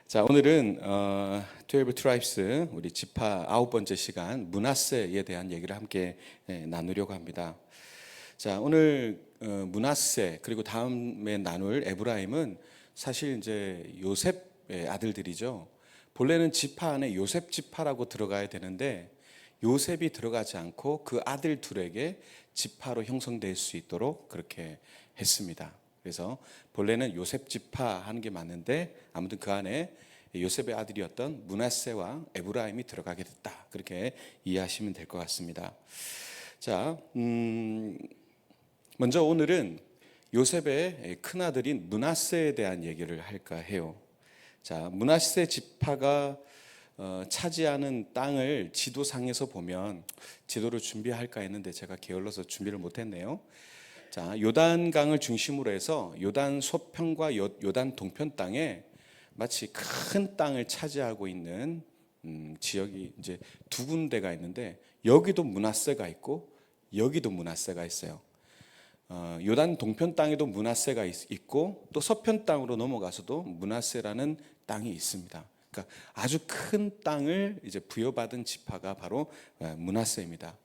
자, 오늘은 12 트라이브스 우리 지파 9번째 시간 므낫세에 대한 얘기를 함께 나누려고 합니다. 자, 오늘 므낫세 그리고 다음에 나눌 에브라임은 사실 이제 요셉의 아들들이죠. 본래는 지파 안에 요셉 지파라고 들어가야 되는데 요셉이 들어가지 않고 그 아들 둘에게 지파로 형성될 수 있도록 그렇게 했습니다. 그래서 본래는 요셉 지파 하는 게 맞는데 아무튼 그 안에 요셉의 아들이었던 므낫세와 에브라임이 들어가게 됐다. 그렇게 이해하시면 될 것 같습니다. 자, 먼저 오늘은 요셉의 큰 아들인 므낫세에 대한 얘기를 할까 해요. 자, 므낫세 지파가 차지하는 땅을 지도상에서 보면 지도를 준비할까 했는데 제가 게을러서 준비를 못했네요. 자, 요단강을 중심으로 해서 요단 서편과 요단 동편 땅에 마치 큰 땅을 차지하고 있는 지역이 이제 두 군데가 있는데 여기도 므낫세가 있고 여기도 므낫세가 있어요. 요단 동편 땅에도 므낫세가 있고 또 서편 땅으로 넘어가서도 므낫세라는 땅이 있습니다. 그러니까 아주 큰 땅을 이제 부여받은 지파가 바로 므낫세입니다.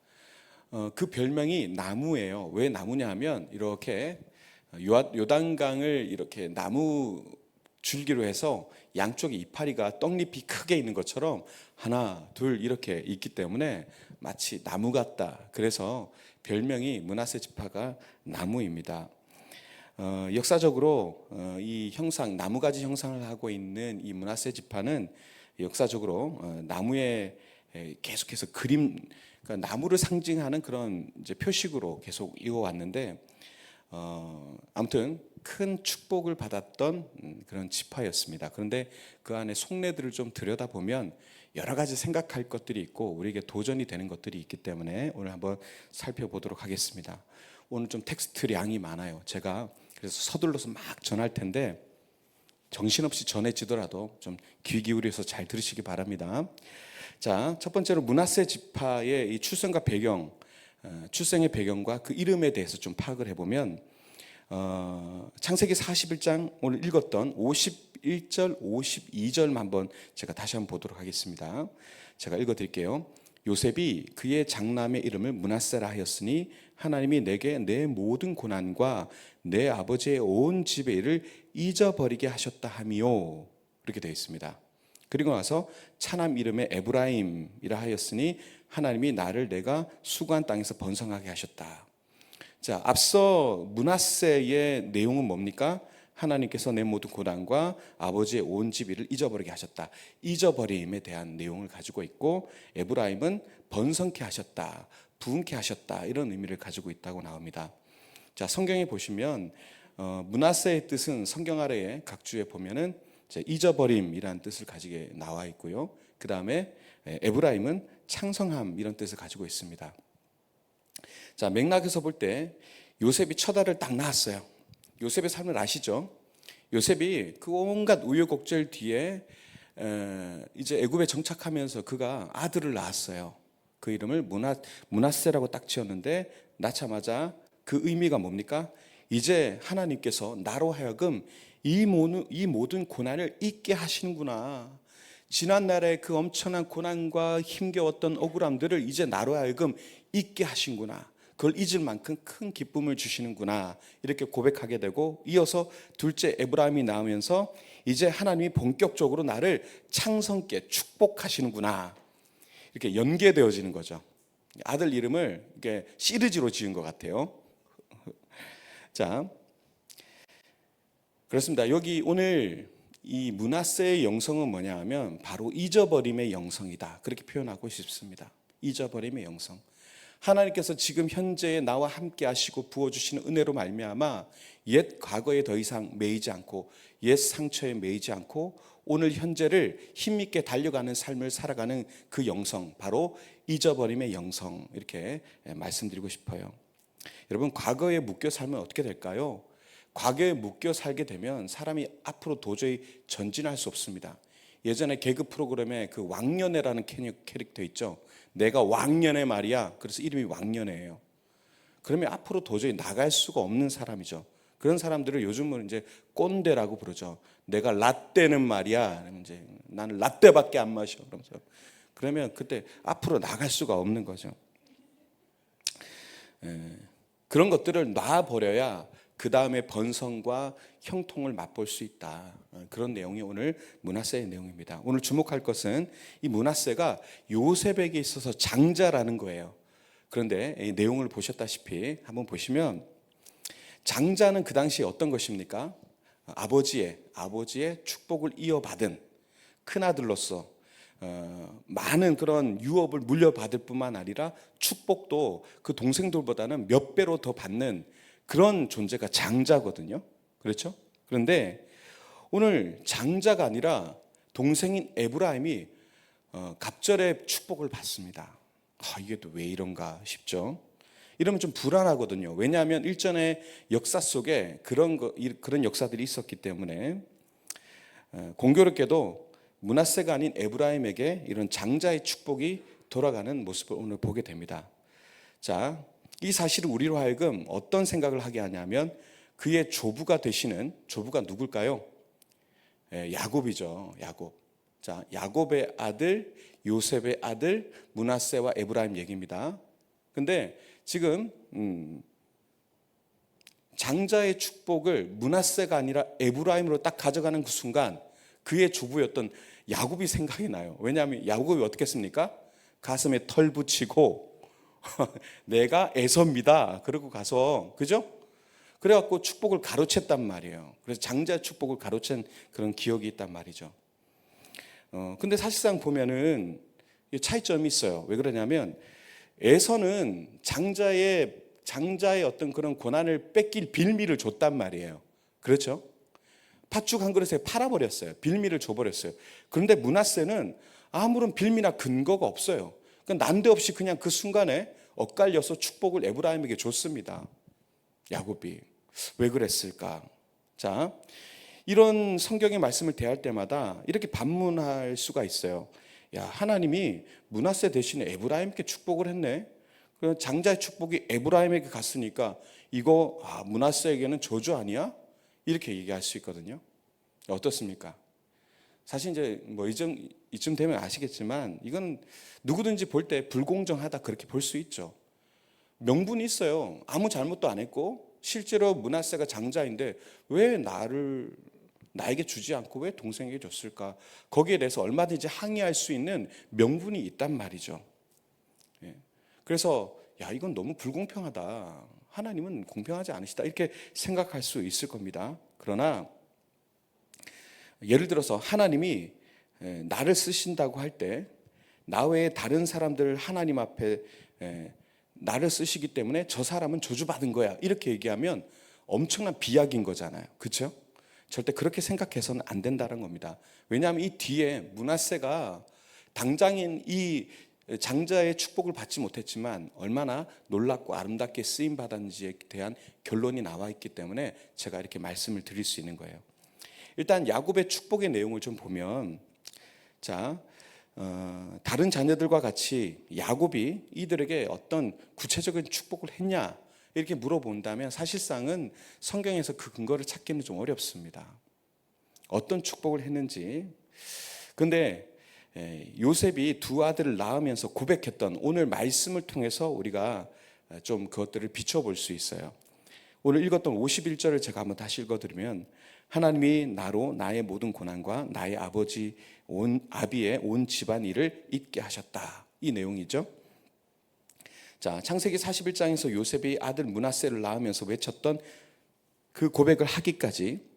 그 별명이 나무예요. 왜 나무냐 하면 이렇게 요단강을 이렇게 나무 줄기로 해서 양쪽에 이파리가 떡잎이 크게 있는 것처럼 하나 둘 이렇게 있기 때문에 마치 나무 같다. 그래서 별명이 므낫세 지파가 나무입니다. 역사적으로 이 형상 나무가지 형상을 하고 있는 이 므낫세 지파는 역사적으로 나무에 계속해서 그림 그러니까 나무를 상징하는 그런 이제 표식으로 계속 이어왔는데 아무튼 큰 축복을 받았던 그런 지파였습니다. 그런데 그 안에 속내들을 좀 들여다보면 여러 가지 생각할 것들이 있고 우리에게 도전이 되는 것들이 있기 때문에 오늘 한번 살펴보도록 하겠습니다. 오늘 좀 텍스트량이 많아요. 제가 그래서 서둘러서 막 전할 텐데 정신없이 전해지더라도 좀 귀 기울여서 잘 들으시기 바랍니다. 자, 첫 번째로 므낫세 지파의 이 출생과 배경, 출생의 배경과 그 이름에 대해서 좀 파악을 해보면 창세기 41장 오늘 읽었던 51절, 52절만 한번 제가 다시 한번 보도록 하겠습니다. 제가 읽어드릴게요. 요셉이 그의 장남의 이름을 므낫세라 하였으니 하나님이 내게 내 모든 고난과 내 아버지의 온 집의 일을 잊어버리게 하셨다 하미요. 이렇게 되어 있습니다. 그리고 나서 차남 이름에 에브라임이라 하였으니 하나님이 나를 내가 수고한 땅에서 번성하게 하셨다. 자, 앞서 므낫세의 내용은 뭡니까? 하나님께서 내 모든 고난과 아버지의 온 집 일을 잊어버리게 하셨다. 잊어버림에 대한 내용을 가지고 있고 에브라임은 번성케 하셨다. 부흥케 하셨다. 이런 의미를 가지고 있다고 나옵니다. 자, 성경에 보시면 므낫세의 뜻은 성경 아래에 각 주에 보면은 잊어버림이라는 뜻을 가지게 나와 있고요. 그 다음에 에브라임은 창성함 이런 뜻을 가지고 있습니다. 자, 맥락에서 볼 때 요셉이 첫 아들을 딱 낳았어요. 요셉의 삶을 아시죠? 요셉이 그 온갖 우여곡절 뒤에 이제 애굽에 정착하면서 그가 아들을 낳았어요. 그 이름을 므낫세라고 딱 지었는데 낳자마자 그 의미가 뭡니까? 이제 하나님께서 나로 하여금 이 모든 고난을 잊게 하시는구나. 지난날의 그 엄청난 고난과 힘겨웠던 억울함들을 이제 나로 하여금 잊게 하신구나. 그걸 잊을 만큼 큰 기쁨을 주시는구나. 이렇게 고백하게 되고 이어서 둘째 에브라임이 나오면서 이제 하나님이 본격적으로 나를 창성케 축복하시는구나. 이렇게 연계되어지는 거죠. 아들 이름을 이렇게 시리즈로 지은 것 같아요. 자, 그렇습니다. 여기 오늘 이 므낫세의 영성은 뭐냐 하면 바로 잊어버림의 영성이다. 그렇게 표현하고 싶습니다. 잊어버림의 영성. 하나님께서 지금 현재의 나와 함께 하시고 부어주시는 은혜로 말미암아 옛 과거에 더 이상 매이지 않고 옛 상처에 매이지 않고 오늘 현재를 힘있게 달려가는 삶을 살아가는 그 영성, 바로 잊어버림의 영성, 이렇게 말씀드리고 싶어요. 여러분, 과거에 묶여 살면 어떻게 될까요? 과거에 묶여 살게 되면 사람이 앞으로 도저히 전진할 수 없습니다. 예전에 개그 프로그램에 그 왕년회라는 캐릭터 있죠. 내가 왕년회 말이야. 그래서 이름이 왕년회예요. 그러면 앞으로 도저히 나갈 수가 없는 사람이죠. 그런 사람들을 요즘은 이제 꼰대라고 부르죠. 내가 라떼는 말이야. 이제 나는 라떼밖에 안 마셔. 그러면서 그러면 그때 앞으로 나갈 수가 없는 거죠. 그런 것들을 놔버려야 그 다음에 번성과 형통을 맛볼 수 있다. 그런 내용이 오늘 므낫세의 내용입니다. 오늘 주목할 것은 이 므낫세가 요셉에게 있어서 장자라는 거예요. 그런데 이 내용을 보셨다시피 한번 보시면 장자는 그 당시에 어떤 것입니까? 아버지의 축복을 이어받은 큰아들로서 많은 그런 유업을 물려받을 뿐만 아니라 축복도 그 동생들보다는 몇 배로 더 받는 그런 존재가 장자거든요. 그렇죠? 그런데 오늘 장자가 아니라 동생인 에브라임이 갑절의 축복을 받습니다. 이게 또 왜 이런가 싶죠. 이러면 좀 불안하거든요. 왜냐하면 일전의 역사 속에 그런 역사들이 있었기 때문에 공교롭게도 므낫세가 아닌 에브라임에게 이런 장자의 축복이 돌아가는 모습을 오늘 보게 됩니다. 자, 이 사실을 우리로 하여금 어떤 생각을 하게 하냐면 그의 조부가 되시는 조부가 누굴까요? 야곱이죠. 야곱. 자, 야곱의 아들, 요셉의 아들 므낫세와 에브라임 얘기입니다. 근데 지금 장자의 축복을 므낫세가 아니라 에브라임으로 딱 가져가는 그 순간 그의 조부였던 야곱이 생각이 나요. 왜냐하면 야곱이 어떻게 했습니까? 가슴에 털 붙이고 내가 에서입니다. 그러고 가서 그죠? 그래갖고 축복을 가로챘단 말이에요. 그래서 장자의 축복을 가로챈 그런 기억이 있단 말이죠. 근데 사실상 보면은 차이점이 있어요. 왜 그러냐면 에서는 장자의 어떤 그런 고난을 뺏길 빌미를 줬단 말이에요. 그렇죠? 팥죽 한 그릇에 팔아버렸어요. 빌미를 줘버렸어요. 그런데 므낫세는 아무런 빌미나 근거가 없어요. 그러니까 난데없이 그냥 그 순간에 엇갈려서 축복을 에브라임에게 줬습니다. 야곱이 왜 그랬을까? 자, 이런 성경의 말씀을 대할 때마다 이렇게 반문할 수가 있어요. 야, 하나님이 므낫세 대신에 에브라임께 축복을 했네. 그 장자의 축복이 에브라임에게 갔으니까 이거 므낫세에게는 저주 아니야? 이렇게 얘기할 수 있거든요. 어떻습니까? 사실 이제 뭐 이쯤 되면 아시겠지만 이건 누구든지 볼 때 불공정하다 그렇게 볼 수 있죠. 명분이 있어요. 아무 잘못도 안 했고 실제로 므낫세가 장자인데 왜 나에게 주지 않고 왜 동생에게 줬을까? 거기에 대해서 얼마든지 항의할 수 있는 명분이 있단 말이죠. 그래서 이건 너무 불공평하다. 하나님은 공평하지 않으시다. 이렇게 생각할 수 있을 겁니다. 그러나 예를 들어서 하나님이 나를 쓰신다고 할 때 나 외에 다른 사람들을 하나님 앞에 나를 쓰시기 때문에 저 사람은 저주받은 거야. 이렇게 얘기하면 엄청난 비약인 거잖아요. 그렇죠? 절대 그렇게 생각해서는 안 된다는 겁니다. 왜냐하면 이 뒤에 므낫세가 당장인 이 장자의 축복을 받지 못했지만 얼마나 놀랍고 아름답게 쓰임 받았는지에 대한 결론이 나와 있기 때문에 제가 이렇게 말씀을 드릴 수 있는 거예요. 일단 야곱의 축복의 내용을 좀 보면 다른 자녀들과 같이 야곱이 이들에게 어떤 구체적인 축복을 했냐 이렇게 물어본다면 사실상은 성경에서 그 근거를 찾기는 좀 어렵습니다. 어떤 축복을 했는지. 근데 요셉이 두 아들을 낳으면서 고백했던 오늘 말씀을 통해서 우리가 좀 그것들을 비춰볼 수 있어요. 오늘 읽었던 51절을 제가 한번 다시 읽어드리면 하나님이 나로 나의 모든 고난과 나의 아비의 온 집안 일을 잊게 하셨다. 이 내용이죠. 자, 창세기 41장에서 요셉이 아들 므낫세를 낳으면서 외쳤던 그 고백을 하기까지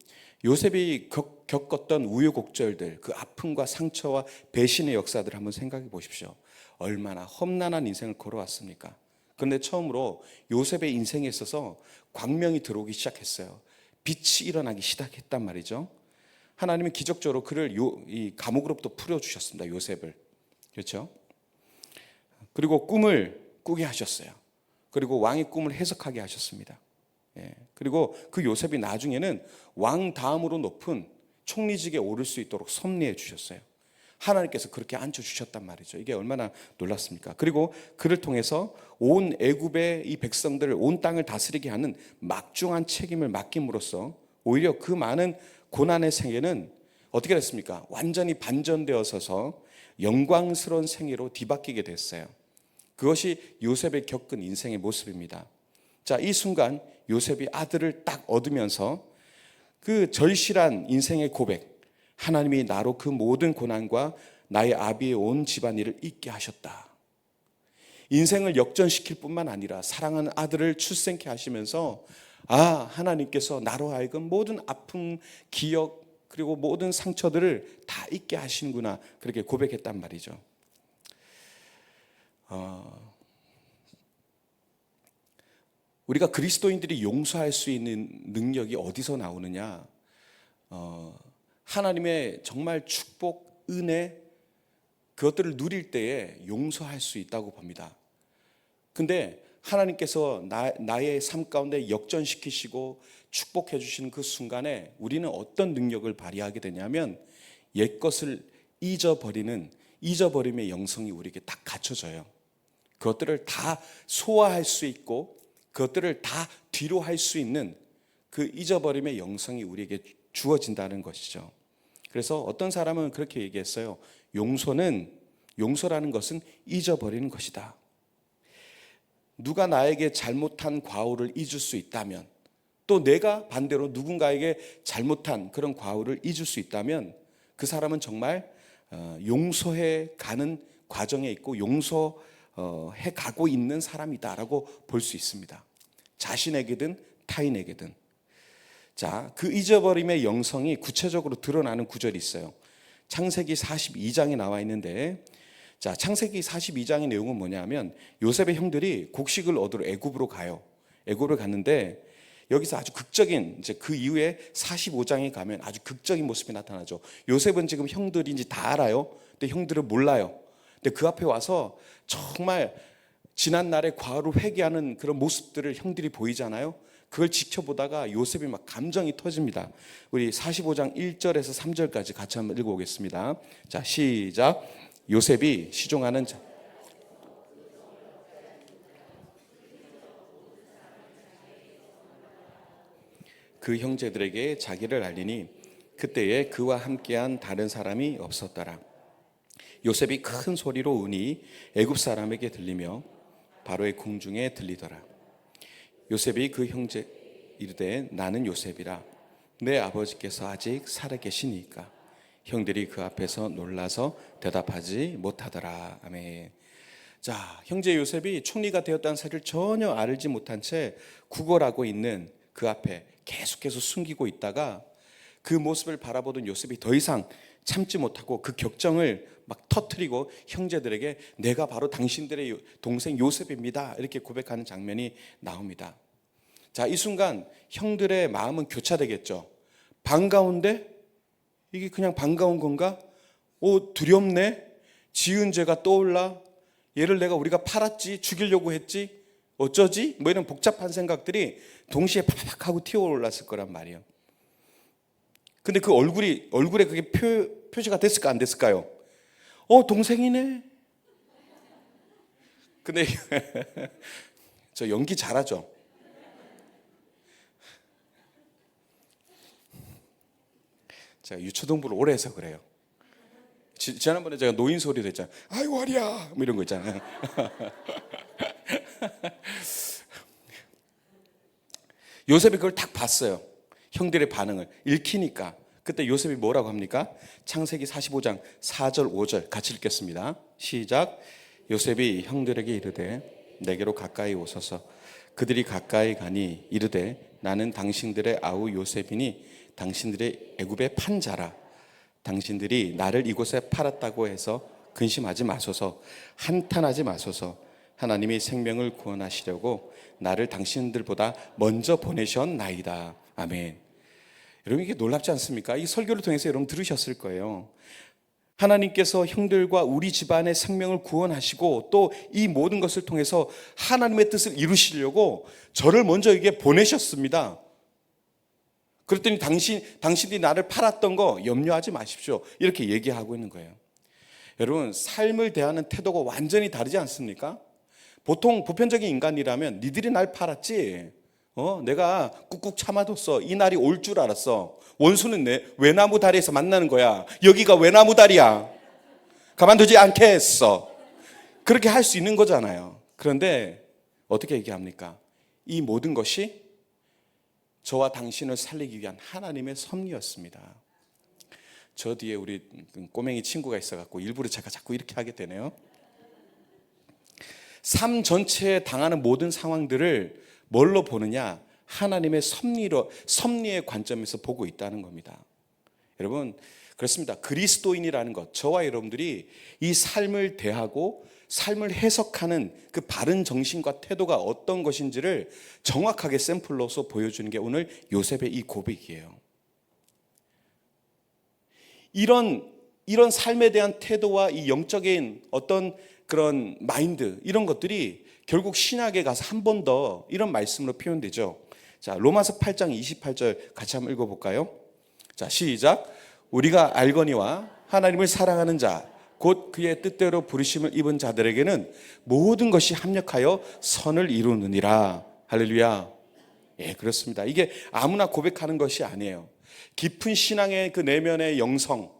요셉이 겪었던 우여곡절들, 그 아픔과 상처와 배신의 역사들을 한번 생각해 보십시오. 얼마나 험난한 인생을 걸어왔습니까? 그런데 처음으로 요셉의 인생에 있어서 광명이 들어오기 시작했어요. 빛이 일어나기 시작했단 말이죠. 하나님은 기적적으로 그를 이 감옥으로부터 풀어주셨습니다. 요셉을. 그렇죠? 그리고 꿈을 꾸게 하셨어요. 그리고 왕의 꿈을 해석하게 하셨습니다. 그리고 그 요셉이 나중에는 왕 다음으로 높은 총리직에 오를 수 있도록 섭리해 주셨어요. 하나님께서 그렇게 앉혀주셨단 말이죠. 이게 얼마나 놀랍습니까? 그리고 그를 통해서 온 애굽의 이 백성들을, 온 땅을 다스리게 하는 막중한 책임을 맡김으로써 오히려 그 많은 고난의 생애는 어떻게 됐습니까? 완전히 반전되어서서 영광스러운 생애로 뒤바뀌게 됐어요. 그것이 요셉의 겪은 인생의 모습입니다. 자, 이 순간 요셉이 아들을 딱 얻으면서 그 절실한 인생의 고백, 하나님이 나로 그 모든 고난과 나의 아비의 온 집안일을 잊게 하셨다. 인생을 역전시킬 뿐만 아니라 사랑하는 아들을 출생케 하시면서 하나님께서 나로 하여금 모든 아픔, 기억, 그리고 모든 상처들을 다 잊게 하시는구나, 그렇게 고백했단 말이죠. 우리가 그리스도인들이 용서할 수 있는 능력이 어디서 나오느냐? 하나님의 정말 축복, 은혜, 그것들을 누릴 때에 용서할 수 있다고 봅니다. 근데 하나님께서 나의 삶 가운데 역전시키시고 축복해 주시는 그 순간에 우리는 어떤 능력을 발휘하게 되냐면 옛것을 잊어버림의 영성이 우리에게 딱 갖춰져요. 그것들을 다 소화할 수 있고 그것들을 다 뒤로 할 수 있는 그 잊어버림의 영성이 우리에게 주어진다는 것이죠. 그래서 어떤 사람은 그렇게 얘기했어요. 용서라는 것은 잊어버리는 것이다. 누가 나에게 잘못한 과오를 잊을 수 있다면, 또 내가 반대로 누군가에게 잘못한 그런 과오를 잊을 수 있다면 그 사람은 정말 용서해 가는 과정에 있고 용서해 가고 있는 사람이다라고 볼 수 있습니다. 자신에게든 타인에게든. 자, 그 잊어버림의 영성이 구체적으로 드러나는 구절이 있어요. 창세기 42장에 나와 있는데, 자, 창세기 42장의 내용은 뭐냐면 요셉의 형들이 곡식을 얻으러 애굽으로 가요. 애굽으로 갔는데 여기서 아주 극적인, 이제 그 이후에 45장에 가면 아주 극적인 모습이 나타나죠. 요셉은 지금 형들이 이제 다 알아요. 근데 형들은 몰라요. 근데 그 앞에 와서 정말 지난 날의 과오를 회개하는 그런 모습들을 형들이 보이잖아요. 그걸 지켜보다가 요셉이 막 감정이 터집니다. 우리 45장 1절에서 3절까지 같이 한번 읽어보겠습니다. 자, 시작. 요셉이 시종하는 자. 그 형제들에게 자기를 알리니 그때에 그와 함께한 다른 사람이 없었더라. 요셉이 큰 소리로 우니 애굽 사람에게 들리며 바로의 궁중에 들리더라. 요셉이 그 형제 이르되 나는 요셉이라. 내 아버지께서 아직 살아계시니까. 형들이 그 앞에서 놀라서 대답하지 못하더라. 아멘. 자, 형제 요셉이 총리가 되었다는 사실을 전혀 알지 못한 채 구걸하고 있는 그 앞에 계속해서 숨기고 있다가 그 모습을 바라보던 요셉이 더 이상 참지 못하고 그 격정을 막 터뜨리고 형제들에게 내가 바로 당신들의 동생 요셉입니다, 이렇게 고백하는 장면이 나옵니다. 자, 이 순간 형들의 마음은 교차되겠죠. 반가운데 이게 그냥 반가운 건가? 두렵네. 지은 죄가 떠올라. 얘를 우리가 팔았지, 죽이려고 했지, 어쩌지? 뭐 이런 복잡한 생각들이 동시에 팍팍 하고 튀어올랐을 거란 말이에요. 근데 그 얼굴에 그게 표시가 됐을까 안 됐을까요? 동생이네. 근데 저 연기 잘하죠? 제가 유초등부를 오래 해서 그래요. 지난번에 제가 노인 소리도 했잖아요. 아이고 허리야, 뭐 이런 거 있잖아요. 요셉이 그걸 딱 봤어요. 형들의 반응을 읽히니까. 그때 요셉이 뭐라고 합니까? 창세기 45장 4절 5절 같이 읽겠습니다. 시작. 요셉이 형들에게 이르되 내게로 가까이 오소서. 그들이 가까이 가니 이르되 나는 당신들의 아우 요셉이니 당신들의 애굽의 판자라. 당신들이 나를 이곳에 팔았다고 해서 근심하지 마소서. 한탄하지 마소서. 하나님이 생명을 구원하시려고 나를 당신들보다 먼저 보내셨나이다. 아멘. 여러분, 이게 놀랍지 않습니까? 이 설교를 통해서 여러분 들으셨을 거예요. 하나님께서 형들과 우리 집안의 생명을 구원하시고 또 이 모든 것을 통해서 하나님의 뜻을 이루시려고 저를 먼저 여기에 보내셨습니다. 그랬더니 당신이 나를 팔았던 거 염려하지 마십시오, 이렇게 얘기하고 있는 거예요. 여러분, 삶을 대하는 태도가 완전히 다르지 않습니까? 보통 보편적인 인간이라면 니들이 날 팔았지, 내가 꾹꾹 참아뒀어, 이 날이 올 줄 알았어, 원수는 내 외나무 다리에서 만나는 거야, 여기가 외나무 다리야, 가만두지 않겠어, 그렇게 할 수 있는 거잖아요. 그런데 어떻게 얘기합니까? 이 모든 것이 저와 당신을 살리기 위한 하나님의 섭리였습니다. 저 뒤에 우리 꼬맹이 친구가 있어갖고 일부러 제가 자꾸 이렇게 하게 되네요. 삶 전체에 당하는 모든 상황들을 뭘로 보느냐? 하나님의 섭리의 관점에서 보고 있다는 겁니다. 여러분, 그렇습니다. 그리스도인이라는 것, 저와 여러분들이 이 삶을 대하고 삶을 해석하는 그 바른 정신과 태도가 어떤 것인지를 정확하게 샘플로서 보여주는 게 오늘 요셉의 이 고백이에요. 이런 삶에 대한 태도와 이 영적인 어떤 그런 마인드, 이런 것들이 결국 신약에 가서 한 번 더 이런 말씀으로 표현되죠. 자, 로마서 8장 28절 같이 한번 읽어볼까요? 자, 시작. 우리가 알거니와 하나님을 사랑하는 자, 곧 그의 뜻대로 부르심을 입은 자들에게는 모든 것이 합력하여 선을 이루느니라. 할렐루야. 예, 그렇습니다. 이게 아무나 고백하는 것이 아니에요. 깊은 신앙의 그 내면의 영성,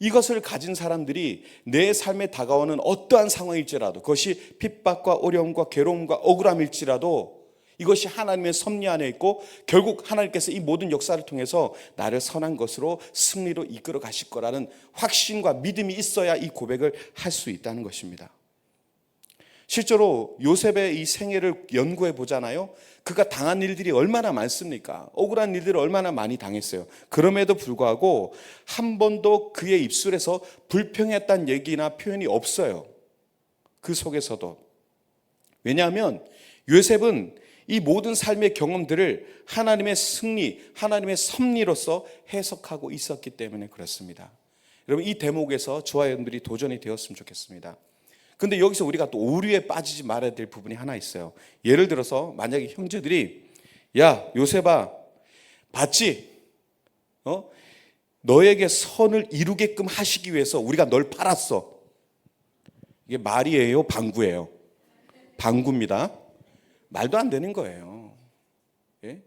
이것을 가진 사람들이 내 삶에 다가오는 어떠한 상황일지라도, 그것이 핍박과 어려움과 괴로움과 억울함일지라도 이것이 하나님의 섭리 안에 있고 결국 하나님께서 이 모든 역사를 통해서 나를 선한 것으로 승리로 이끌어 가실 거라는 확신과 믿음이 있어야 이 고백을 할 수 있다는 것입니다. 실제로 요셉의 이 생애를 연구해 보잖아요. 그가 당한 일들이 얼마나 많습니까? 억울한 일들을 얼마나 많이 당했어요. 그럼에도 불구하고 한 번도 그의 입술에서 불평했다는 얘기나 표현이 없어요. 그 속에서도. 왜냐하면 요셉은 이 모든 삶의 경험들을 하나님의 승리, 하나님의 섭리로서 해석하고 있었기 때문에 그렇습니다. 여러분, 이 대목에서 저와 여러분들이 도전이 되었으면 좋겠습니다. 근데 여기서 우리가 또 오류에 빠지지 말아야 될 부분이 하나 있어요. 예를 들어서 만약에 형제들이, 야 요셉아, 봤지? 너에게 선을 이루게끔 하시기 위해서 우리가 널 팔았어. 이게 말이에요, 방구예요? 방구입니다. 말도 안 되는 거예요. 예?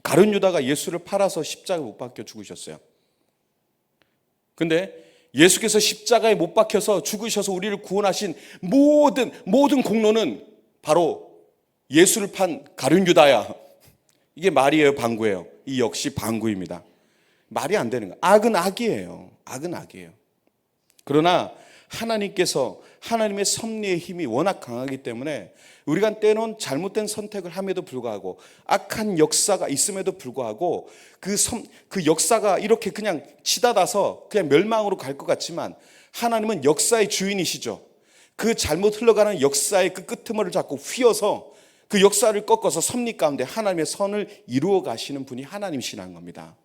가룟 유다가 예수를 팔아서 십자가에 못 박혀 죽으셨어요. 근데 예수께서 십자가에 못 박혀서 죽으셔서 우리를 구원하신 모든 공로는 바로 예수를 판 가룟 유다야. 이게 말이에요, 방구예요? 이 역시 방구입니다. 말이 안 되는 거예요. 악은 악이에요. 악은 악이에요. 그러나 하나님께서 하나님의 섭리의 힘이 워낙 강하기 때문에 우리가 때론 잘못된 선택을 함에도 불구하고 악한 역사가 있음에도 불구하고 그 역사가 이렇게 그냥 치닫아서 그냥 멸망으로 갈 것 같지만 하나님은 역사의 주인이시죠. 그 잘못 흘러가는 역사의 그 끄트머리를 잡고 휘어서 그 역사를 꺾어서 섭리 가운데 하나님의 선을 이루어 가시는 분이 하나님이시라는 겁니다.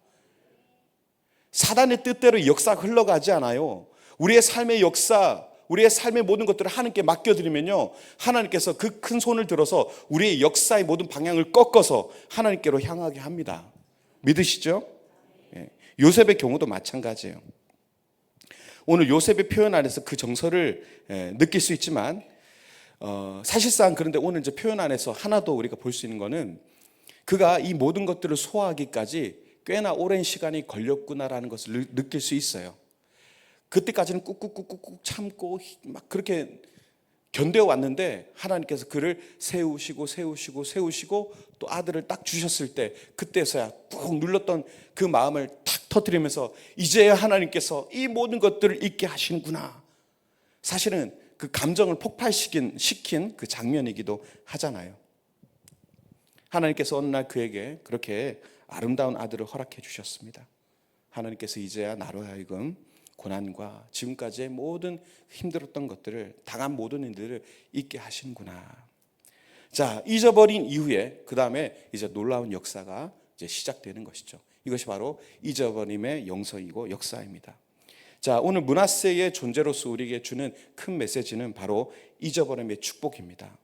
사단의 뜻대로 역사가 흘러가지 않아요. 우리의 삶의 역사, 우리의 삶의 모든 것들을 하나님께 맡겨드리면요, 하나님께서 그 큰 손을 들어서 우리의 역사의 모든 방향을 꺾어서 하나님께로 향하게 합니다. 믿으시죠? 예. 요셉의 경우도 마찬가지예요. 오늘 요셉의 표현 안에서 그 정서를 느낄 수 있지만 사실상 그런데 오늘 이제 표현 안에서 하나 더 우리가 볼 수 있는 거는 그가 이 모든 것들을 소화하기까지 꽤나 오랜 시간이 걸렸구나라는 것을 느낄 수 있어요. 그때까지는 꾹꾹 참고 막 그렇게 견뎌 왔는데 하나님께서 그를 세우시고 또 아들을 딱 주셨을 때 그때서야 꾹 눌렀던 그 마음을 탁 터뜨리면서 이제야 하나님께서 이 모든 것들을 잊게 하시는구나. 사실은 그 감정을 폭발시킨 그 장면이기도 하잖아요. 하나님께서 어느 날 그에게 그렇게 아름다운 아들을 허락해 주셨습니다. 하나님께서 이제야 나로 하여금 고난과 지금까지의 모든 힘들었던 것들을, 당한 모든 일들을 잊게 하시는구나. 자, 잊어버린 이후에 그 다음에 이제 놀라운 역사가 이제 시작되는 것이죠. 이것이 바로 잊어버림의 영성이고 역사입니다. 자, 오늘 므낫세의 존재로서 우리에게 주는 큰 메시지는 바로 잊어버림의 축복입니다.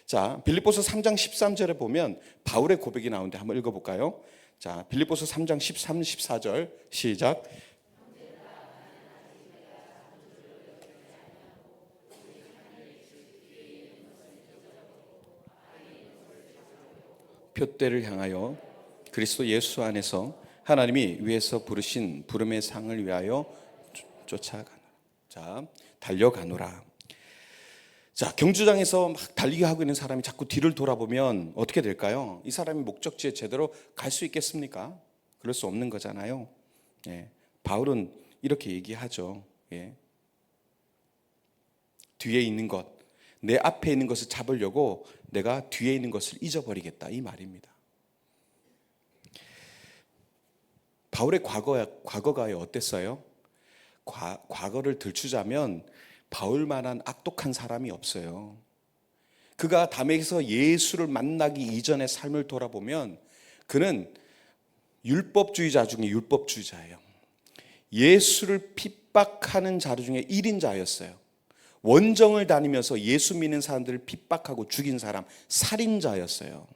자, 빌립보서 3장 13절에 보면 바울의 고백이 나오는데 한번 읽어볼까요? 자, 빌립보서 3장 13, 14절 시작. 표대를 향하여 그리스도 예수 안에서 하나님이 위에서 부르신 부름의 상을 위하여 쫓아가노라. 자, 달려가노라. 자, 경주장에서 막 달리기 하고 있는 사람이 자꾸 뒤를 돌아보면 어떻게 될까요? 이 사람이 목적지에 제대로 갈 수 있겠습니까? 그럴 수 없는 거잖아요. 예, 바울은 이렇게 얘기하죠. 예. 뒤에 있는 것, 내 앞에 있는 것을 잡으려고 내가 뒤에 있는 것을 잊어버리겠다, 이 말입니다. 바울의 과거가 어땠어요? 과거를 들추자면 바울만한 악독한 사람이 없어요. 그가 다메섹에서 예수를 만나기 이전의 삶을 돌아보면 그는 율법주의자 중에 율법주의자예요. 예수를 핍박하는 자들 중에 1인자였어요. 원정을 다니면서 예수 믿는 사람들을 핍박하고 죽인 사람, 살인자였어요.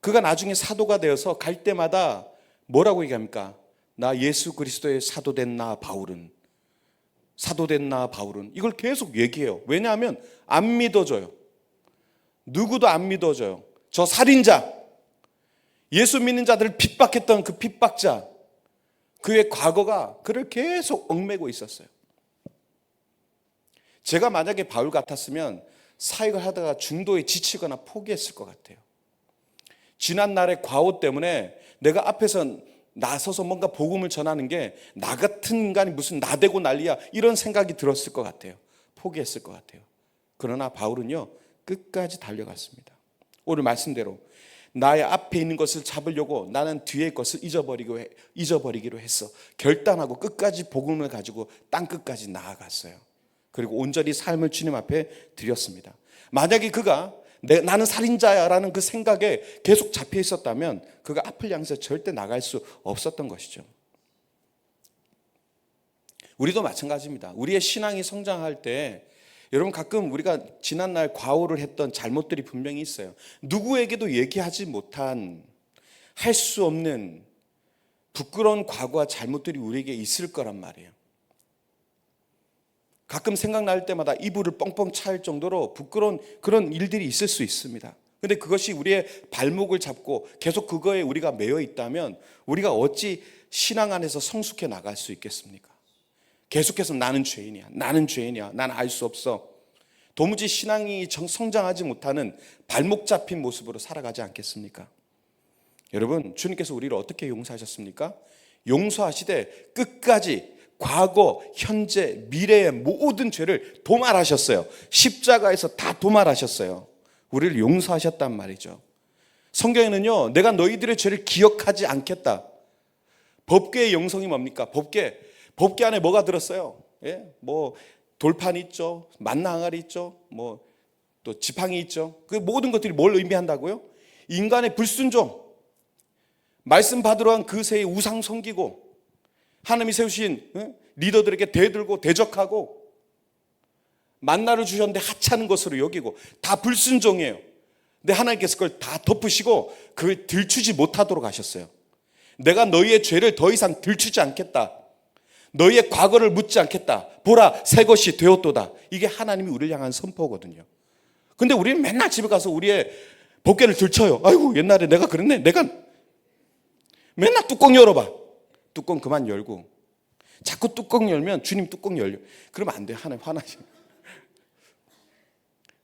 그가 나중에 사도가 되어서 갈 때마다 뭐라고 얘기합니까? 나 예수 그리스도의 사도된 나 바울은, 사도된 나 바울은, 이걸 계속 얘기해요. 왜냐하면 안 믿어져요. 누구도 안 믿어져요. 저 살인자, 예수 믿는 자들을 핍박했던 그 핍박자, 그의 과거가 그를 계속 얽매고 있었어요. 제가 만약에 바울 같았으면 사역을 하다가 중도에 지치거나 포기했을 것 같아요. 지난 날의 과오 때문에 내가 앞에서 나서서 뭔가 복음을 전하는 게 나 같은 인간이 무슨 나대고 난리야, 이런 생각이 들었을 것 같아요. 포기했을 것 같아요. 그러나 바울은요, 끝까지 달려갔습니다. 오늘 말씀대로 나의 앞에 있는 것을 잡으려고 나는 뒤의 것을 잊어버리기로 했어. 결단하고 끝까지 복음을 가지고 땅 끝까지 나아갔어요. 그리고 온전히 삶을 주님 앞에 드렸습니다. 만약에 그가 나는 살인자야라는 그 생각에 계속 잡혀 있었다면 그가 앞을 향해서 절대 나갈 수 없었던 것이죠. 우리도 마찬가지입니다. 우리의 신앙이 성장할 때 여러분, 가끔 우리가 지난날 과오를 했던 잘못들이 분명히 있어요. 누구에게도 얘기하지 못한, 할 수 없는 부끄러운 과거와 잘못들이 우리에게 있을 거란 말이에요. 가끔 생각날 때마다 이불을 뻥뻥 찰 정도로 부끄러운 그런 일들이 있을 수 있습니다. 그런데 그것이 우리의 발목을 잡고 계속 그거에 우리가 매여 있다면 우리가 어찌 신앙 안에서 성숙해 나갈 수 있겠습니까? 계속해서 나는 죄인이야, 난 알 수 없어. 도무지 신앙이 성장하지 못하는 발목 잡힌 모습으로 살아가지 않겠습니까? 여러분, 주님께서 우리를 어떻게 용서하셨습니까? 용서하시되 끝까지 과거, 현재, 미래의 모든 죄를 도말하셨어요. 십자가에서 다 도말하셨어요. 우리를 용서하셨단 말이죠. 성경에는요, 내가 너희들의 죄를 기억하지 않겠다. 법궤의 영성이 뭡니까? 법궤 안에 뭐가 들었어요? 예? 뭐 돌판이 있죠, 만나 항아리 있죠, 뭐 또 지팡이 있죠. 그 모든 것들이 뭘 의미한다고요? 인간의 불순종, 말씀 받으러 간 그 새에 우상 섬기고, 하나님이 세우신 리더들에게 대들고 대적하고, 만나를 주셨는데 하찮은 것으로 여기고, 다 불순종이에요. 근데 하나님께서 그걸 다 덮으시고 그걸 들추지 못하도록 하셨어요. 내가 너희의 죄를 더 이상 들추지 않겠다. 너희의 과거를 묻지 않겠다. 보라, 새 것이 되었도다. 이게 하나님이 우리를 향한 선포거든요. 근데 우리는 맨날 집에 가서 우리의 법궤를 들춰요. 아이고, 옛날에 내가 그랬네. 내가 맨날 뚜껑 열어봐. 뚜껑 그만 열고, 자꾸 뚜껑 열면 주님 뚜껑 열려. 그러면 안 돼. 하나님 화나시.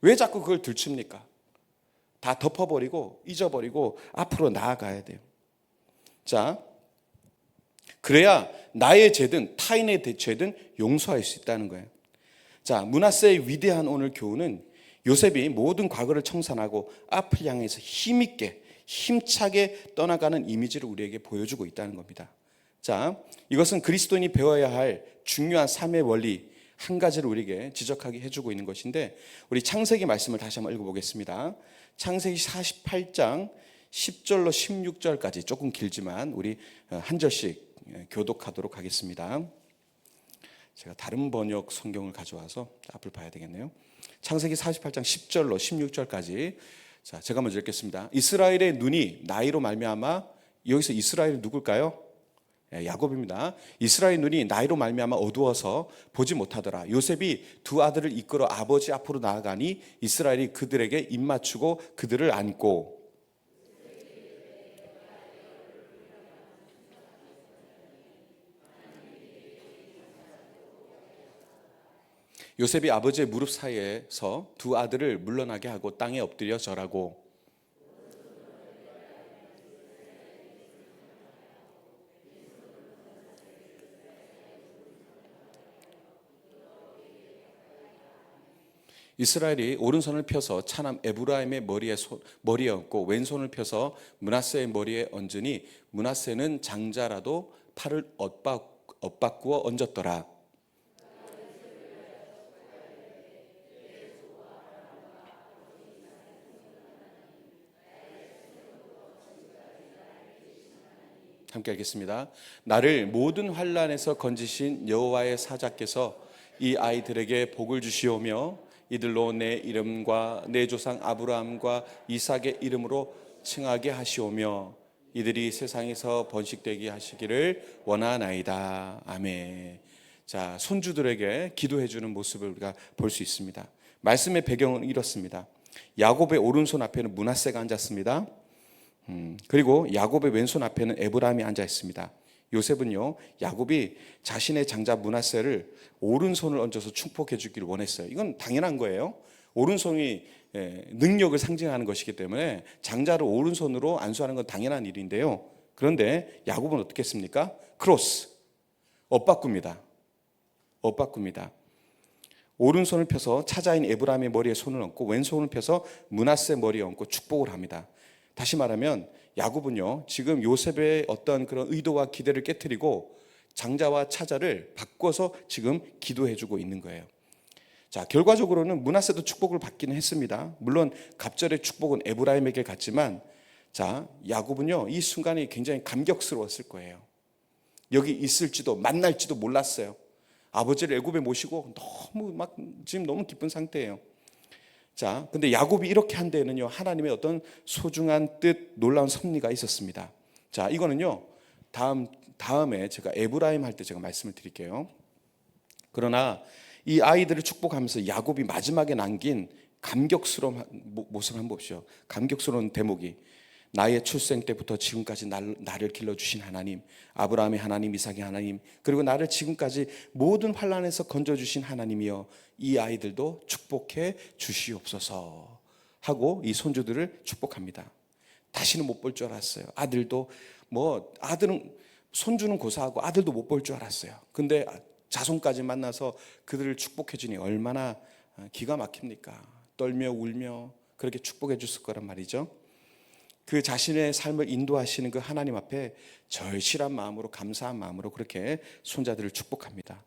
왜 자꾸 그걸 들춥니까? 다 덮어버리고 잊어버리고 앞으로 나아가야 돼요. 자, 그래야 나의 죄든 타인의 죄든 용서할 수 있다는 거예요. 자, 므낫세의 위대한 오늘 교훈은 요셉이 모든 과거를 청산하고 앞을 향해서 힘있게, 힘차게 떠나가는 이미지를 우리에게 보여주고 있다는 겁니다. 자, 이것은 그리스도인이 배워야 할 중요한 삶의 원리 한 가지를 우리에게 지적하게 해주고 있는 것인데, 우리 창세기 말씀을 다시 한번 읽어보겠습니다. 창세기 48장 10절로 16절까지 조금 길지만 우리 한 절씩 교독하도록 하겠습니다. 제가 다른 번역 성경을 가져와서 앞을 봐야 되겠네요. 창세기 48장 10절로 16절까지. 자, 제가 먼저 읽겠습니다. 이스라엘의 눈이 나이로 말미암아, 여기서 이스라엘은 누굴까요? 야곱입니다. 이스라엘 눈이 나이로 말미암아 어두워서 보지 못하더라. 요셉이 두 아들을 이끌어 아버지 앞으로 나아가니 이스라엘이 그들에게 입맞추고 그들을 안고, 요셉이 아버지의 무릎 사이에서 두 아들을 물러나게 하고 땅에 엎드려 절하고, 이스라엘이 오른손을 펴서 차남 에브라임의 머리에 얹고 왼손을 펴서 므낫세의 머리에 얹으니 므낫세는 장자라도 팔을 엇바꾸어 얹었더라. 함께 하겠습니다. 나를 모든 환난에서 건지신 여호와의 사자께서 이 아이들에게 복을 주시오며 이들로 내 이름과 내 조상 아브라함과 이삭의 이름으로 칭하게 하시오며 이들이 세상에서 번식되게 하시기를 원하나이다. 아멘. 자, 손주들에게 기도해 주는 모습을 우리가 볼 수 있습니다. 말씀의 배경은 이렇습니다. 야곱의 오른손 앞에는 므낫세가 앉았습니다. 그리고 야곱의 왼손 앞에는 에브라임이 앉아 있습니다. 요셉은요, 야곱이 자신의 장자 므낫세를 오른손을 얹어서 축복해 주기를 원했어요. 이건 당연한 거예요. 오른손이 능력을 상징하는 것이기 때문에 장자를 오른손으로 안수하는 건 당연한 일인데요. 그런데 야곱은 어떻게 했습니까? 크로스, 엇바꿉니다. 오른손을 펴서 차자인 에브라임의 머리에 손을 얹고 왼손을 펴서 므낫세 머리에 얹고 축복을 합니다. 다시 말하면 야곱은요, 지금 요셉의 어떤 그런 의도와 기대를 깨트리고 장자와 차자를 바꿔서 지금 기도해주고 있는 거예요. 자, 결과적으로는 므낫세도 축복을 받기는 했습니다. 물론 갑절의 축복은 에브라임에게 갔지만, 자, 야곱은요, 이 순간이 굉장히 감격스러웠을 거예요. 여기 있을지도 만날지도 몰랐어요. 아버지를 애굽에 모시고 지금 너무 기쁜 상태예요. 자, 근데 야곱이 이렇게 한 데에는요, 하나님의 어떤 소중한 뜻, 놀라운 섭리가 있었습니다. 자, 이거는요, 다음에 제가 에브라임 할 때 제가 말씀을 드릴게요. 그러나 이 아이들을 축복하면서 야곱이 마지막에 남긴 감격스러운 모습을 한번 보십시오. 감격스러운 대목이 나의 출생 때부터 지금까지 나를 길러주신 하나님, 아브라함의 하나님, 이삭의 하나님, 그리고 나를 지금까지 모든 환난에서 건져주신 하나님이여, 이 아이들도 축복해 주시옵소서 하고 이 손주들을 축복합니다. 다시는 못 볼 줄 알았어요. 손주는 고사하고 아들도 못 볼 줄 알았어요. 근데 자손까지 만나서 그들을 축복해 주니 얼마나 기가 막힙니까? 떨며 울며 그렇게 축복해 줬을 거란 말이죠. 그 자신의 삶을 인도하시는 그 하나님 앞에 절실한 마음으로, 감사한 마음으로 그렇게 손자들을 축복합니다.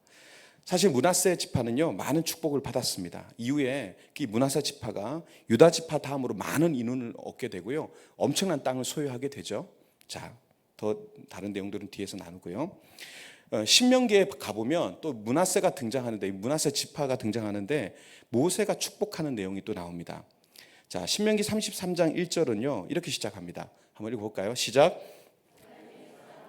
사실 므낫세 지파는요, 많은 축복을 받았습니다. 이후에 그 므낫세 지파가 유다 지파 다음으로 많은 인원을 얻게 되고요, 엄청난 땅을 소유하게 되죠. 자, 더 다른 내용들은 뒤에서 나누고요. 신명기에 가보면 또 므낫세가 등장하는데, 므낫세 지파가 등장하는데 모세가 축복하는 내용이 또 나옵니다. 자, 신명기 33장 1절은요, 이렇게 시작합니다. 한번 읽어볼까요? 시작.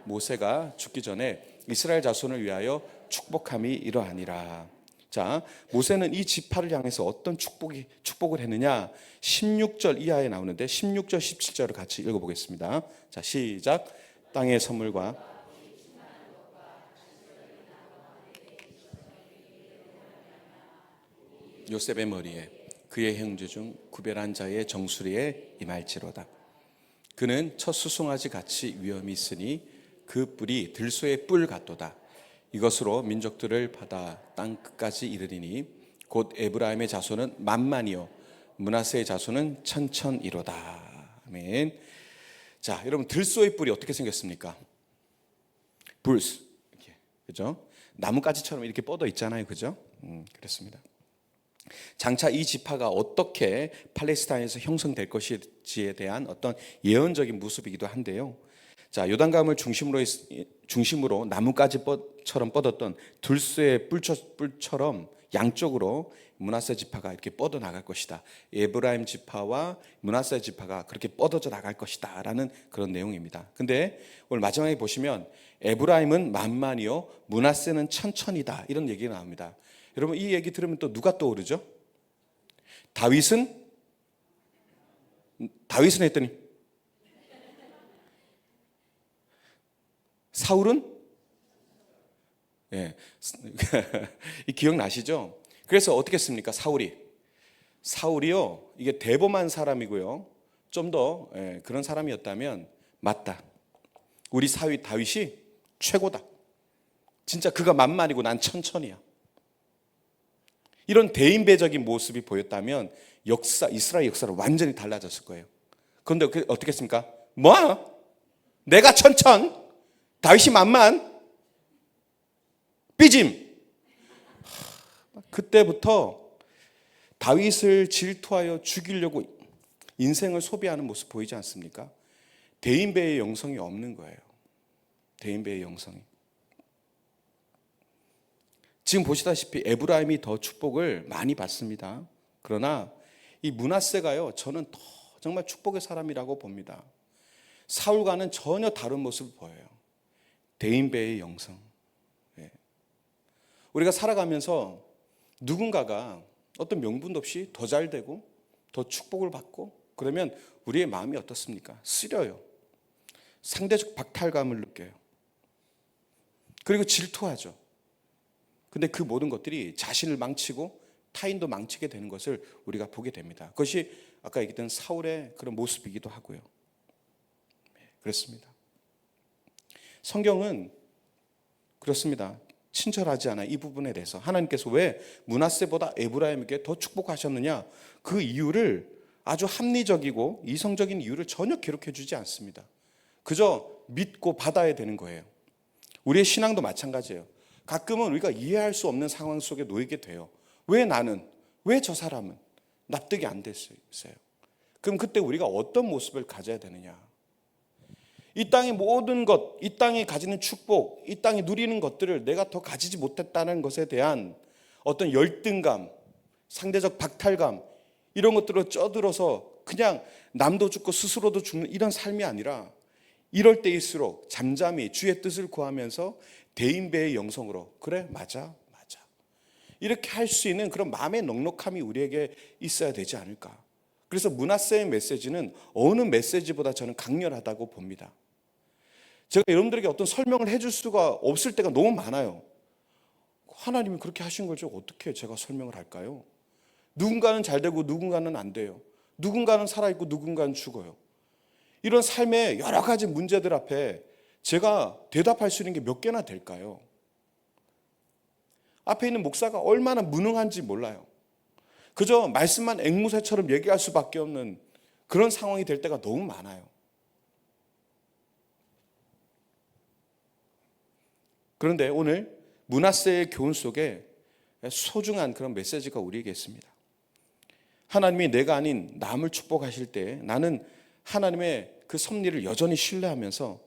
모세가 죽기 전에 이스라엘 자손을 위하여 축복함이 이러하니라. 자, 모세는 이 지파를 향해서 어떤 축복을 했느냐? 16절 이하에 나오는데 16절 17절을 같이 읽어보겠습니다. 자, 시작. 땅의 선물과 요셉의 머리에 그의 형제 중 구별한 자의 정수리에 임할지로다. 그는 첫 수송아지 같이 위엄이 있으니 그 뿔이 들소의 뿔 같도다. 이것으로 민족들을 받아 땅 끝까지 이르리니 곧 에브라임의 자손은 만만이요 므낫세의 자손은 천천이로다. 아멘. 자, 여러분, 들소의 뿔이 어떻게 생겼습니까? 불스, 그죠? 나뭇가지처럼 이렇게 뻗어 있잖아요, 그죠? 그렇습니다. 장차 이 지파가 어떻게 팔레스타인에서 형성될 것인지에 대한 어떤 예언적인 모습이기도 한데요. 자, 요단강을 중심으로 나뭇가지처럼 뻗었던 들소의 뿔처럼 양쪽으로 므낫세 지파가 이렇게 뻗어 나갈 것이다. 에브라임 지파와 므낫세 지파가 그렇게 뻗어져 나갈 것이다라는 그런 내용입니다. 근데 오늘 마지막에 보시면 에브라임은 만만이요 므낫세는 천천이다 이런 얘기가 나옵니다. 여러분 이 얘기 들으면 또 누가 떠오르죠? 다윗은 했더니 사울은 예. 이 기억나시죠? 그래서 어떻게 했습니까? 사울이요 이게 대범한 사람이고요 좀 더 그런 사람이었다면 맞다, 우리 사위 다윗이 최고다, 진짜 그가 만만이고 난 천천이야, 이런 대인배적인 모습이 보였다면 이스라엘 역사는 완전히 달라졌을 거예요. 그런데 어떻게 했습니까? 뭐? 내가 천천, 다윗이 만만, 삐짐. 그때부터 다윗을 질투하여 죽이려고 인생을 소비하는 모습 보이지 않습니까? 대인배의 영성이 없는 거예요. 대인배의 영성이. 지금 보시다시피 에브라임이 더 축복을 많이 받습니다. 그러나 이 므낫세가요 저는 더 정말 축복의 사람이라고 봅니다. 사울과는 전혀 다른 모습을 보여요. 대인배의 영성. 우리가 살아가면서 누군가가 어떤 명분도 없이 더 잘 되고 더 축복을 받고 그러면 우리의 마음이 어떻습니까? 쓰려요. 상대적 박탈감을 느껴요. 그리고 질투하죠. 근데 그 모든 것들이 자신을 망치고 타인도 망치게 되는 것을 우리가 보게 됩니다. 그것이 아까 얘기했던 사울의 그런 모습이기도 하고요. 그렇습니다. 성경은 그렇습니다. 친절하지 않아 이 부분에 대해서. 하나님께서 왜 므낫세보다 에브라임에게 더 축복하셨느냐, 그 이유를 아주 합리적이고 이성적인 이유를 전혀 기록해 주지 않습니다. 그저 믿고 받아야 되는 거예요. 우리의 신앙도 마찬가지예요. 가끔은 우리가 이해할 수 없는 상황 속에 놓이게 돼요. 왜 나는, 왜 저 사람은 납득이 안 됐어요. 그럼 그때 우리가 어떤 모습을 가져야 되느냐. 이 땅의 모든 것, 이 땅이 가지는 축복, 이 땅이 누리는 것들을 내가 더 가지지 못했다는 것에 대한 어떤 열등감, 상대적 박탈감, 이런 것들로 쪄들어서 그냥 남도 죽고 스스로도 죽는 이런 삶이 아니라 이럴 때일수록 잠잠히 주의 뜻을 구하면서 대인배의 영성으로, 그래 맞아 이렇게 할 수 있는 그런 마음의 넉넉함이 우리에게 있어야 되지 않을까. 그래서 므낫세의 메시지는 어느 메시지보다 저는 강렬하다고 봅니다. 제가 여러분들에게 어떤 설명을 해줄 수가 없을 때가 너무 많아요. 하나님이 그렇게 하신 걸 어떻게 제가 설명을 할까요? 누군가는 잘 되고 누군가는 안 돼요. 누군가는 살아있고 누군가는 죽어요. 이런 삶의 여러 가지 문제들 앞에 제가 대답할 수 있는 게 몇 개나 될까요? 앞에 있는 목사가 얼마나 무능한지 몰라요. 그저 말씀만 앵무새처럼 얘기할 수밖에 없는 그런 상황이 될 때가 너무 많아요. 그런데 오늘 므낫세의 교훈 속에 소중한 그런 메시지가 우리에게 있습니다. 하나님이 내가 아닌 남을 축복하실 때 나는 하나님의 그 섭리를 여전히 신뢰하면서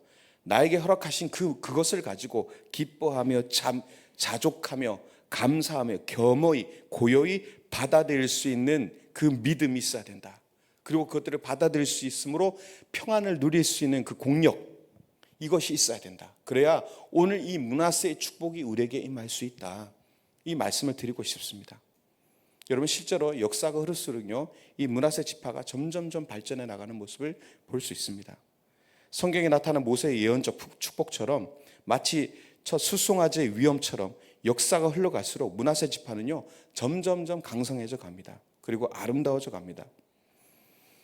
나에게 허락하신 그것을 가지고 기뻐하며 자족하며 감사하며 겸허히 고요히 받아들일 수 있는 그 믿음이 있어야 된다. 그리고 그것들을 받아들일 수 있으므로 평안을 누릴 수 있는 그 공력, 이것이 있어야 된다. 그래야 오늘 이 므낫세의 축복이 우리에게 임할 수 있다. 이 말씀을 드리고 싶습니다. 여러분 실제로 역사가 흐를수록요 이 므낫세 지파가 점점점 발전해 나가는 모습을 볼 수 있습니다. 성경에 나타난 모세의 예언적 축복처럼 마치 저 수송아지의 위엄처럼 역사가 흘러갈수록 므낫세 지파는요 점점점 강성해져 갑니다. 그리고 아름다워져 갑니다.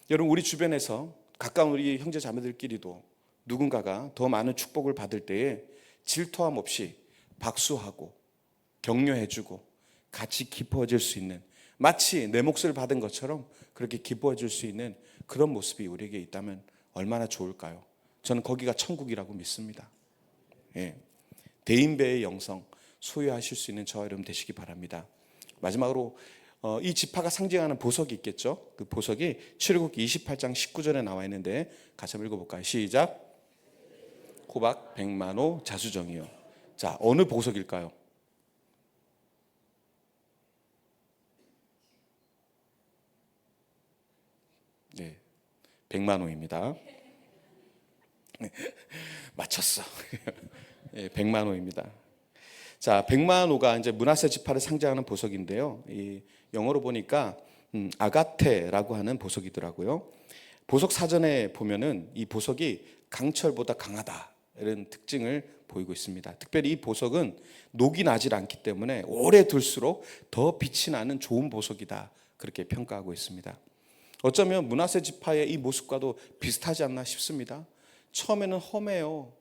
여러분 우리 주변에서 가까운 우리 형제 자매들끼리도 누군가가 더 많은 축복을 받을 때에 질투함 없이 박수하고 격려해주고 같이 기뻐해줄 수 있는, 마치 내 몫을 받은 것처럼 그렇게 기뻐해줄 수 있는 그런 모습이 우리에게 있다면 얼마나 좋을까요? 저는 거기가 천국이라고 믿습니다. 예. 대인배의 영성 소유하실 수 있는 저와 여러분 되시기 바랍니다. 마지막으로 이 지파가 상징하는 보석이 있겠죠. 그 보석이 출애굽기 28장 19절에 나와 있는데 같이 한번 읽어볼까요? 시작. 호박 백만호 자수정이요. 자, 어느 보석일까요? 백만호입니다. 맞췄어. 예, 백만호입니다. 자, 백만호가 이제 므낫세 지파를 상징하는 보석인데요. 이 영어로 보니까 아가테라고 하는 보석이더라고요. 보석 사전에 보면은 이 보석이 강철보다 강하다 이런 특징을 보이고 있습니다. 특별히 이 보석은 녹이 나질 않기 때문에 오래 둘수록 더 빛이 나는 좋은 보석이다 그렇게 평가하고 있습니다. 어쩌면 므낫세 지파의 이 모습과도 비슷하지 않나 싶습니다. 처음에는 험해요.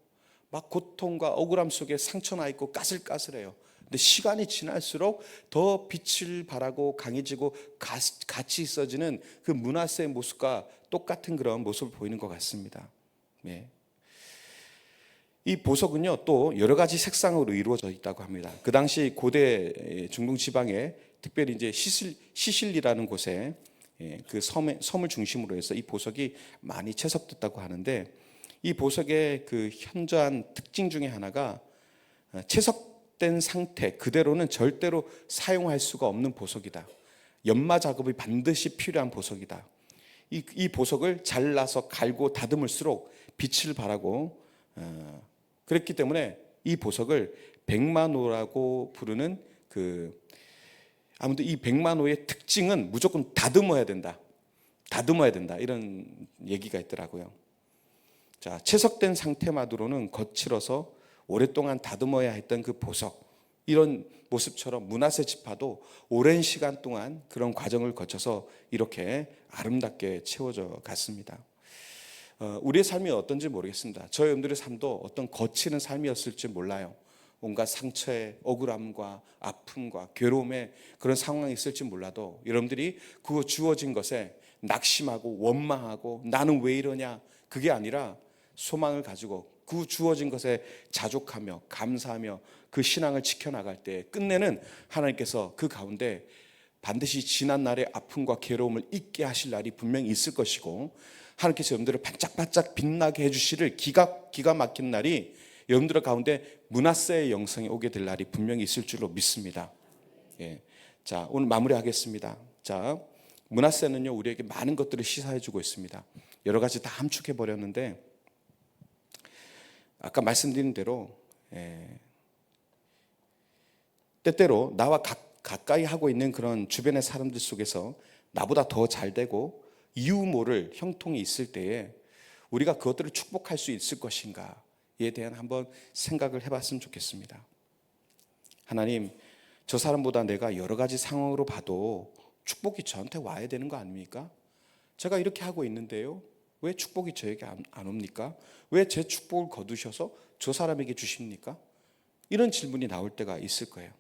막 고통과 억울함 속에 상처나 있고 까슬까슬해요. 근데 시간이 지날수록 더 빛을 발하고 강해지고 같이 있어지는 그 므낫세의 모습과 똑같은 그런 모습을 보이는 것 같습니다. 예. 이 보석은요 또 여러 가지 색상으로 이루어져 있다고 합니다. 그 당시 고대 중동 지방에 특별히 이제 시실리라는 곳에 그 섬을 중심으로 해서 이 보석이 많이 채석됐다고 하는데 이 보석의 그 현저한 특징 중에 하나가 채석된 상태 그대로는 절대로 사용할 수가 없는 보석이다. 연마 작업이 반드시 필요한 보석이다. 이 보석을 잘라서 갈고 다듬을수록 빛을 발하고 그렇기 때문에 이 보석을 백만호라고 부르는 아무튼 이 백만호의 특징은 무조건 다듬어야 된다. 다듬어야 된다. 이런 얘기가 있더라고요. 자, 채석된 상태만으로는 거칠어서 오랫동안 다듬어야 했던 그 보석. 이런 모습처럼 므낫세 지파도 오랜 시간 동안 그런 과정을 거쳐서 이렇게 아름답게 채워져 갔습니다. 우리의 삶이 어떤지 모르겠습니다. 저희 여러분들의 삶도 어떤 거치는 삶이었을지 몰라요. 온갖 상처의 억울함과 아픔과 괴로움의 그런 상황이 있을지 몰라도 여러분들이 그 주어진 것에 낙심하고 원망하고 나는 왜 이러냐 그게 아니라 소망을 가지고 그 주어진 것에 자족하며 감사하며 그 신앙을 지켜나갈 때 끝내는 하나님께서 그 가운데 반드시 지난 날의 아픔과 괴로움을 잊게 하실 날이 분명히 있을 것이고 하나님께서 여러분들을 반짝반짝 빛나게 해주시를 기가 막힌 날이 여러분들 가운데 므낫세의 영성이 오게 될 날이 분명히 있을 줄로 믿습니다. 예. 자, 오늘 마무리하겠습니다. 자, 므낫세는요 우리에게 많은 것들을 시사해주고 있습니다. 여러 가지 다 함축해 버렸는데 아까 말씀드린 대로 때때로 나와 가까이 하고 있는 그런 주변의 사람들 속에서 나보다 더 잘되고 이유 모를 형통이 있을 때에 우리가 그것들을 축복할 수 있을 것인가에 대한 한번 생각을 해봤으면 좋겠습니다. 하나님, 저 사람보다 내가 여러 가지 상황으로 봐도 축복이 저한테 와야 되는 거 아닙니까? 제가 이렇게 하고 있는데요. 왜 축복이 저에게 안 옵니까? 왜 제 축복을 거두셔서 저 사람에게 주십니까? 이런 질문이 나올 때가 있을 거예요.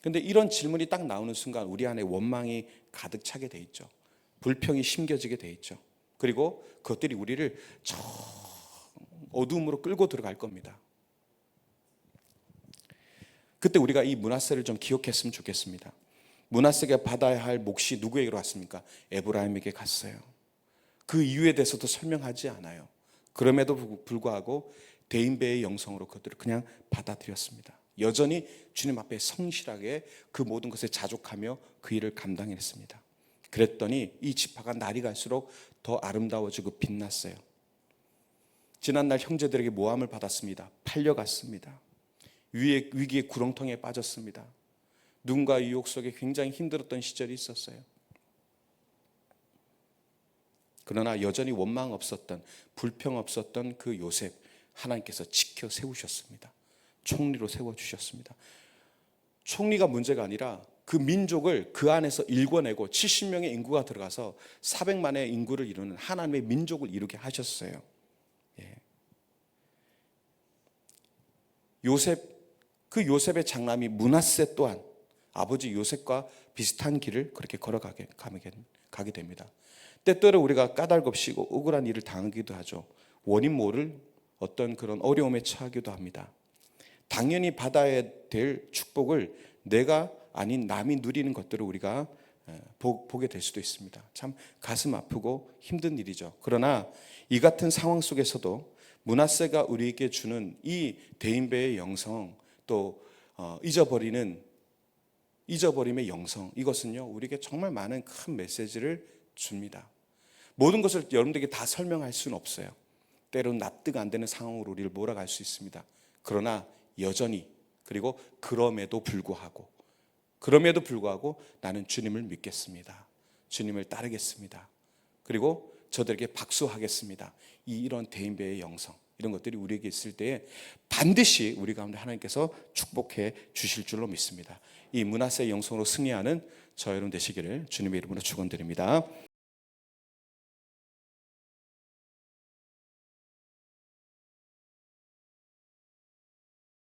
그런데 이런 질문이 딱 나오는 순간 우리 안에 원망이 가득 차게 돼 있죠. 불평이 심겨지게 돼 있죠. 그리고 그것들이 우리를 저 어두움으로 끌고 들어갈 겁니다. 그때 우리가 이 므낫세를 좀 기억했으면 좋겠습니다. 므낫세가 받아야 할 몫이 누구에게로 갔습니까? 에브라임에게 갔어요. 그 이유에 대해서도 설명하지 않아요. 그럼에도 불구하고 대인배의 영성으로 그것들을 그냥 받아들였습니다. 여전히 주님 앞에 성실하게 그 모든 것에 자족하며 그 일을 감당했습니다. 그랬더니 이 지파가 날이 갈수록 더 아름다워지고 빛났어요. 지난날 형제들에게 모함을 받았습니다. 팔려갔습니다. 위기의 구렁텅이에 빠졌습니다. 누군가 유혹 속에 굉장히 힘들었던 시절이 있었어요. 그러나 여전히 원망 없었던, 불평 없었던 그 요셉, 하나님께서 지켜 세우셨습니다. 총리로 세워주셨습니다. 총리가 문제가 아니라 그 민족을 그 안에서 일궈내고 70명의 인구가 들어가서 400만의 인구를 이루는 하나님의 민족을 이루게 하셨어요. 예. 그 요셉의 장남이 므낫세 또한 아버지 요셉과 비슷한 길을 그렇게 걸어가게 됩니다. 때때로 우리가 까닭없이 억울한 일을 당하기도 하죠. 원인 모를 어떤 그런 어려움에 처하기도 합니다. 당연히 받아야 될 축복을 내가 아닌 남이 누리는 것들을 우리가 보게 될 수도 있습니다. 참 가슴 아프고 힘든 일이죠. 그러나 이 같은 상황 속에서도 므낫세가 우리에게 주는 이 대인배의 영성 또 잊어버림의 영성 이것은요 우리에게 정말 많은 큰 메시지를 줍니다. 모든 것을 여러분들에게 다 설명할 수는 없어요. 때로는 납득 안 되는 상황으로 우리를 몰아갈 수 있습니다. 그러나 여전히, 그리고 그럼에도 불구하고 나는 주님을 믿겠습니다. 주님을 따르겠습니다. 그리고 저들에게 박수하겠습니다. 이런 대인배의 영성, 이런 것들이 우리에게 있을 때에 반드시 우리 가운데 하나님께서 축복해 주실 줄로 믿습니다. 이 므낫세의 영성으로 승리하는 저 여러분 되시기를 주님의 이름으로 축원드립니다.